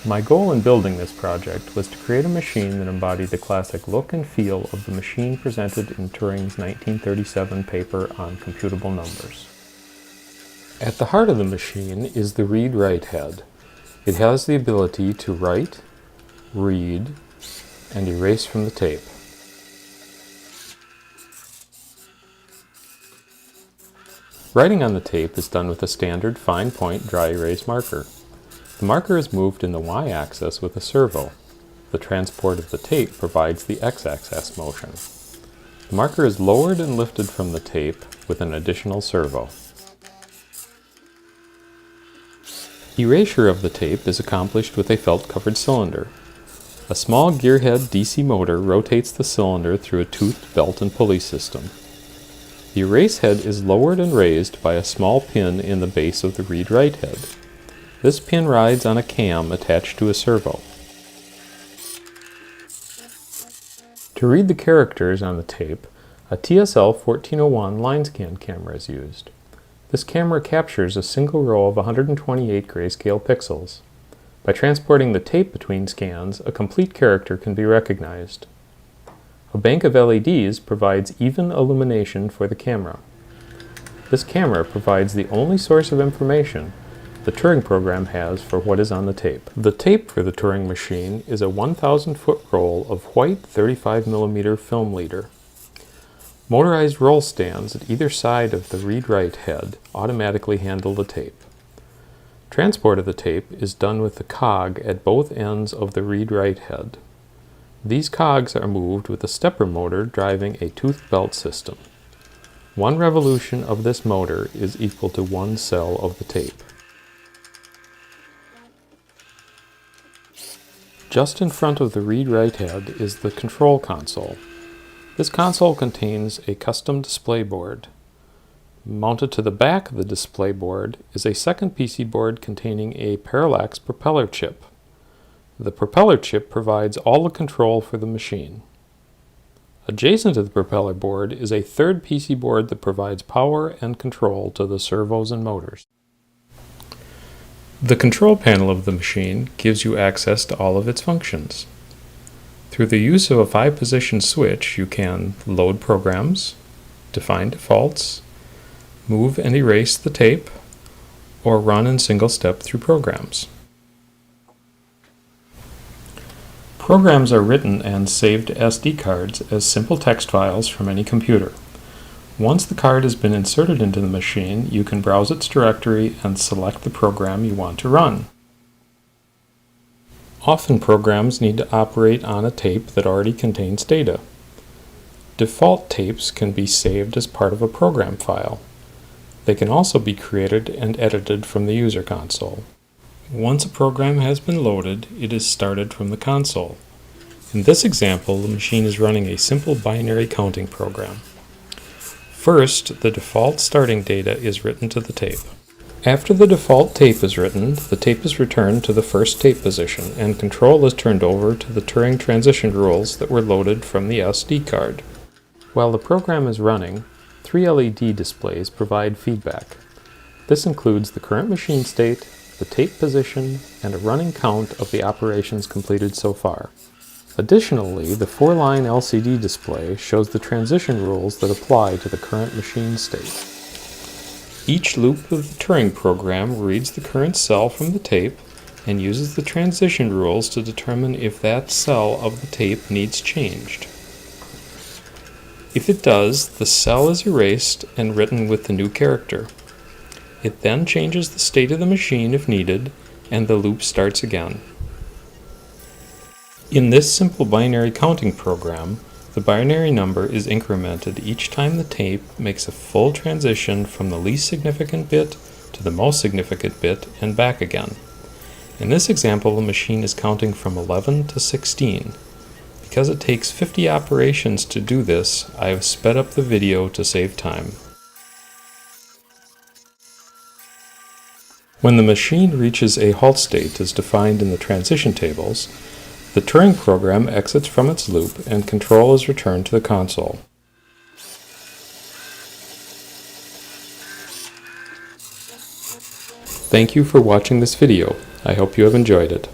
My goal in building this project was to create a machine that embodied the classic look and feel of the machine presented in Turing's 1937 paper on computable numbers. At the heart of the machine is the read-write head. It has the ability to write, read, and erase from the tape. Writing on the tape is done with a standard fine point dry erase marker. The marker is moved in the y-axis with a servo. The transport of the tape provides the x-axis motion. The marker is lowered and lifted from the tape with an additional servo. Erasure of the tape is accomplished with a felt-covered cylinder. A small gearhead DC motor rotates the cylinder through a toothed belt and pulley system. The erase head is lowered and raised by a small pin in the base of the read-write head. This pin rides on a cam attached to a servo. To read the characters on the tape, a TSL 1401 line scan camera is used. This camera captures a single row of 128 grayscale pixels. By transporting the tape between scans, a complete character can be recognized. A bank of LEDs provides even illumination for the camera. This camera provides the only source of information the Turing program has for what is on the tape. The tape for the Turing machine is a 1,000-foot roll of white 35mm film leader. Motorized roll stands at either side of the read-write head automatically handle the tape. Transport of the tape is done with the cog at both ends of the read-write head. These cogs are moved with a stepper motor driving a toothed belt system. One revolution of this motor is equal to one cell of the tape. Just in front of the read-write head is the control console. This console contains a custom display board. Mounted to the back of the display board is a second PC board containing a parallax propeller chip. The propeller chip provides all the control for the machine. Adjacent to the propeller board is a third PC board that provides power and control to the servos and motors. The control panel of the machine gives you access to all of its functions. Through the use of a 5-position switch, you can load programs, define defaults, move and erase the tape, or run in single step through programs. Programs are written and saved to SD cards as simple text files from any computer. Once the card has been inserted into the machine, you can browse its directory and select the program you want to run. Often programs need to operate on a tape that already contains data. Default tapes can be saved as part of a program file. They can also be created and edited from the user console. Once a program has been loaded, it is started from the console. In this example, the machine is running a simple binary counting program. First, the default starting data is written to the tape. After the default tape is written, the tape is returned to the first tape position, and control is turned over to the Turing transition rules that were loaded from the SD card. While the program is running, 3 LED displays provide feedback. This includes the current machine state, the tape position, and a running count of the operations completed so far. Additionally, the 4-line LCD display shows the transition rules that apply to the current machine state. Each loop of the Turing program reads the current cell from the tape and uses the transition rules to determine if that cell of the tape needs changed. If it does, the cell is erased and written with the new character. It then changes the state of the machine if needed, and the loop starts again. In this simple binary counting program, the binary number is incremented each time the tape makes a full transition from the least significant bit to the most significant bit and back again. In this example, the machine is counting from 11 to 16. Because it takes 50 operations to do this, I have sped up the video to save time. When the machine reaches a halt state as defined in the transition tables, the Turing program exits from its loop and control is returned to the console. Thank you for watching this video. I hope you have enjoyed it.